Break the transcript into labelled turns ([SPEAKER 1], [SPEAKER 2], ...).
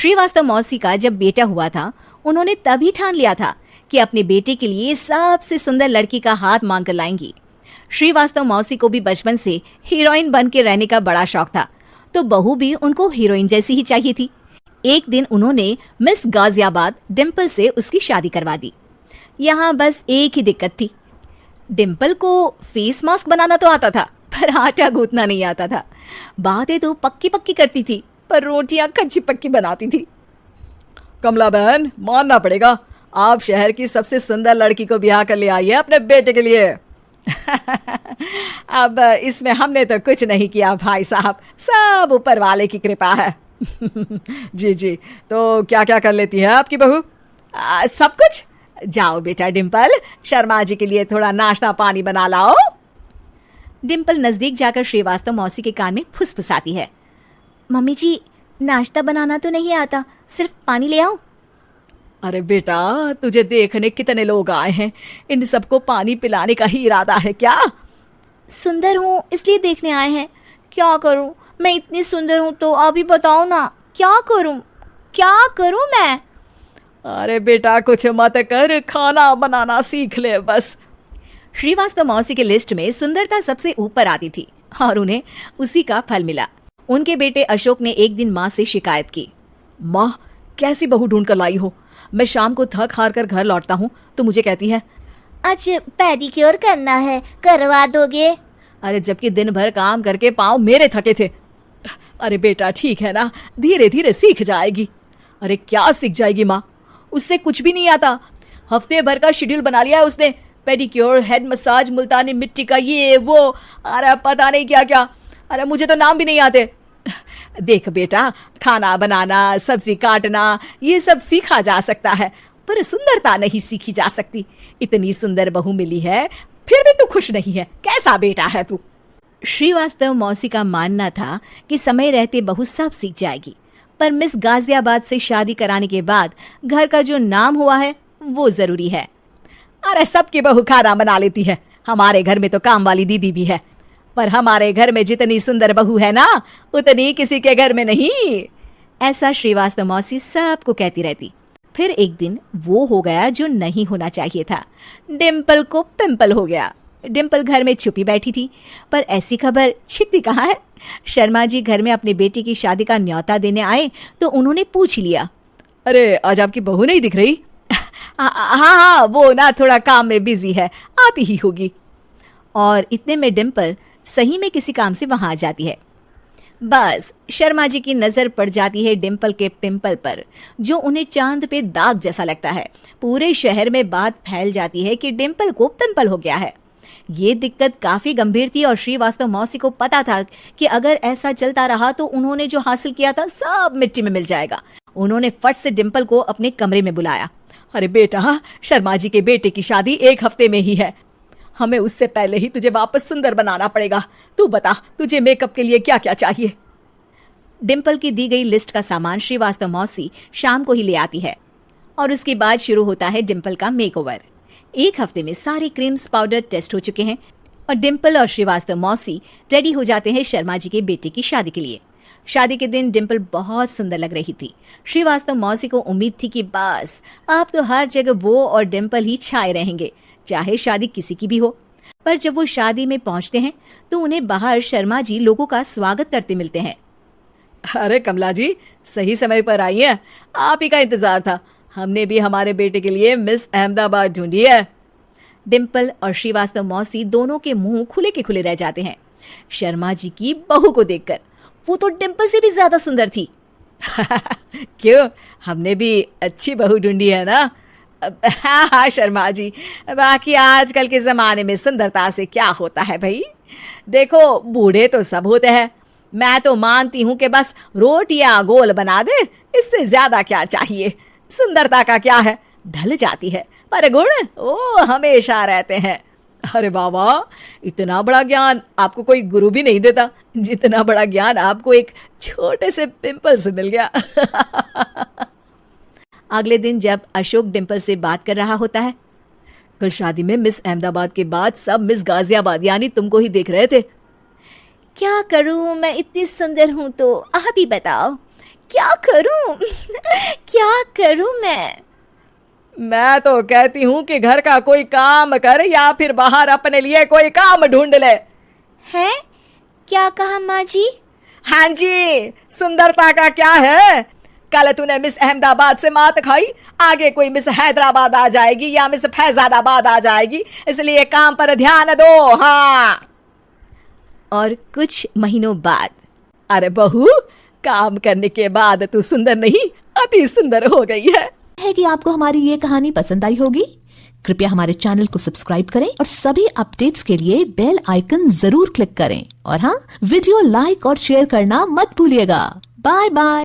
[SPEAKER 1] श्रीवास्तव मौसी का जब बेटा हुआ था, उन्होंने तभी ठान लिया था कि अपने बेटे के लिए सबसे सुंदर लड़की का हाथ मांग कर लाएंगी। श्रीवास्तव मौसी को भी बचपन से हीरोइन बन के रहने का बड़ा शौक था, तो बहू भी उनको हीरोइन जैसी ही चाहिए थी। एक दिन उन्होंने मिस गाजियाबाद डिम्पल से उसकी शादी करवा दी। यहाँ बस एक ही दिक्कत थी, डिम्पल को फेस मास्क बनाना तो आता था, पर आटा गूंथना नहीं आता था। बातें तो पक्की पक्की करती थी, पर रोटियां कच्ची पक्की बनाती थी।
[SPEAKER 2] कमला बहन, मानना पड़ेगा, आप शहर की सबसे सुंदर लड़की को ब्याह कर ले आई है अपने बेटे के लिए।
[SPEAKER 1] अब इसमें हमने तो कुछ नहीं किया भाई साहब, सब ऊपर वाले की कृपा है।
[SPEAKER 2] जी जी, तो क्या क्या कर लेती है आपकी बहू?
[SPEAKER 1] सब कुछ। जाओ बेटा डिम्पल, शर्मा जी के लिए थोड़ा नाश्ता पानी बना लाओ। डिम्पल नजदीक जाकर श्रीवास्तव मौसी के कान में फुसफुसाती है। मम्मी जी, नाश्ता बनाना तो नहीं आता, सिर्फ पानी ले आओ।
[SPEAKER 2] अरे बेटा, तुझे देखने कितने लोग आए हैं, इन सबको पानी पिलाने का ही इरादा है क्या?
[SPEAKER 1] सुंदर हूँ इसलिए देखने आए हैं। क्या करूँ, मैं इतनी सुंदर हूँ तो अभी बताओ ना, क्या करूँ मैं?
[SPEAKER 2] अरे बेटा, कुछ मत कर, खाना बनाना सीख ले बस।
[SPEAKER 1] श्रीवास्तव मौसी के लिस्ट में सुंदरता सबसे ऊपर आती थी और उन्हें उसी का फल मिला। उनके बेटे अशोक ने एक दिन माँ से शिकायत की।
[SPEAKER 2] माँ, कैसी बहू ढूंढ कर लाई हो? मैं शाम को थक हार कर घर लौटता हूँ तो मुझे कहती है,
[SPEAKER 3] आज पेडिक्योर करना है, करवा दोगे?
[SPEAKER 2] अरे जबकि दिन भर काम करके पाँव मेरे थके थे। अरे बेटा ठीक है ना, धीरे धीरे सीख जाएगी। अरे क्या सीख जाएगी माँ, उससे कुछ भी नहीं आता। हफ्ते भर का शेड्यूल बना लिया है उसने, पेडिक्योर, हेड मसाज, मुल्तानी मिट्टी का ये वो, अरे पता नहीं क्या क्या। अरे मुझे तो नाम भी नहीं आते। देख बेटा, खाना बनाना, सब्जी काटना, ये सब सीखा जा सकता है, पर सुंदरता नहीं सीखी जा सकती। इतनी सुंदर बहू मिली है, फिर भी तू खुश नहीं है, कैसा बेटा है तू?
[SPEAKER 1] श्रीवास्तव मौसी का मानना था कि समय रहते बहू सब सीख जाएगी, पर मिस गाजियाबाद से शादी कराने के बाद घर का जो नाम हुआ है वो जरूरी है।
[SPEAKER 2] अरे सबकी बहू खाना बना लेती है, हमारे घर में तो काम वाली दीदी भी है, पर हमारे घर में जितनी सुंदर बहू है ना, उतनी किसी के घर में नहीं।
[SPEAKER 1] ऐसा श्रीवास्तव मौसी सबको कहती रहती। फिर एक दिन वो हो गया जो नहीं होना चाहिए था, डिम्पल को पिंपल हो गया। डिम्पल घर में छुपी बैठी थी, पर ऐसी खबर छिपती कहाँ है। शर्मा जी घर में अपने बेटी की शादी का न्योता देने आए तो उन्होंने पूछ लिया,
[SPEAKER 2] अरे आज आपकी बहू नहीं दिख रही?
[SPEAKER 1] हाँ, वो ना थोड़ा काम में बिजी है, आती ही होगी। और इतने में डिम्पल सही में किसी काम से वहां आ जाती है। बस शर्मा जी की नजर पड़ जाती है डिम्पल के पिंपल पर, जो उन्हें चांद पे दाग जैसा लगता है। पूरे शहर में बात फैल जाती है कि डिम्पल को पिंपल हो गया है। ये दिक्कत काफी गंभीर थी और श्रीवास्तव मौसी को पता था कि अगर ऐसा चलता रहा तो उन्होंने जो हासिल किया था सब मिट्टी में मिल जाएगा। उन्होंने फट से डिम्पल को अपने कमरे में बुलाया।
[SPEAKER 2] अरे बेटा, शर्मा जी के बेटे की शादी 1 हफ्ते में ही है, हमें उससे पहले ही तुझे वापस सुंदर बनाना पड़ेगा। तू बता, तुझे मेकअप के लिए क्या क्या चाहिए?
[SPEAKER 1] डिम्पल की दी गई लिस्ट का सामान श्रीवास्तव मौसी शाम को ही ले आती है और उसके बाद शुरू होता है डिम्पल का मेकओवर। 1 हफ्ते में सारे क्रीम्स पाउडर टेस्ट हो चुके हैं और डिम्पल और श्रीवास्तव मौसी रेडी हो जाते हैं शर्मा जी के बेटे की शादी के लिए। शादी के दिन डिम्पल बहुत सुंदर लग रही थी। श्रीवास्तव मौसी को उम्मीद थी कि बस अब तो हर जगह वो और डिम्पल ही छाए रहेंगे, चाहे शादी किसी की भी हो। पर जब वो शादी में पहुंचते हैं तो उन्हें बाहर शर्मा जी लोगों का स्वागत करते मिलते हैं।
[SPEAKER 2] अरे कमला जी, सही समय पर आई है, आप ही का इंतजार था। हमने भी हमारे बेटे के लिए मिस अहमदाबाद ढूंढी है।
[SPEAKER 1] डिम्पल और श्रीवास्तव मौसी दोनों के मुंह खुले के खुले रह जाते हैं शर्मा जी की बहू को देखकर। वो तो डिम्पल से भी ज्यादा सुंदर थी।
[SPEAKER 2] क्यों, हमने भी अच्छी बहू ढूंढी है ना?
[SPEAKER 1] हाँ शर्मा जी, बाकी आजकल के जमाने में सुंदरता से क्या होता है भाई। देखो, बूढ़े तो सब होते हैं, मैं तो मानती हूँ कि बस रोटियां गोल बना दे, इससे ज्यादा क्या चाहिए। सुंदरता का क्या है, ढल जाती है, पर गुण वो हमेशा रहते हैं।
[SPEAKER 2] अरे बाबा, इतना बड़ा ज्ञान आपको कोई गुरु भी नहीं देता, जितना बड़ा ज्ञान आपको एक छोटे से पिंपल से मिल गया।
[SPEAKER 1] अगले दिन जब अशोक डिम्पल से बात कर रहा होता है,
[SPEAKER 2] कल शादी में मिस अहमदाबाद के बाद सब मिस गाजियाबाद यानी तुमको ही देख रहे थे।
[SPEAKER 3] क्या करूं, मैं इतनी सुंदर हूं तो आप ही बताओ,
[SPEAKER 1] क्या करूं क्या करूं
[SPEAKER 2] मैं तो कहती हूँ कि घर का कोई काम कर या फिर बाहर अपने लिए कोई काम ढूंढ ले।
[SPEAKER 3] है? क्या कहा माँ जी?
[SPEAKER 2] हाँ जी, सुंदरता का क्या है? कल तूने मिस अहमदाबाद से मात खाई, आगे कोई मिस हैदराबाद आ जाएगी या मिस फैजादाबाद आ जाएगी, इसलिए काम पर ध्यान दो। हाँ।
[SPEAKER 1] और कुछ महीनों बाद,
[SPEAKER 2] अरे बहू, काम करने के बाद तू सुंदर नहीं, अति सुंदर हो गई है
[SPEAKER 4] कि आपको हमारी ये कहानी पसंद आई होगी। कृपया हमारे चैनल को सब्सक्राइब करें और सभी अपडेट्स के लिए बेल आइकन जरूर क्लिक करें। और हाँ, वीडियो लाइक और शेयर करना मत भूलिएगा। Bye bye.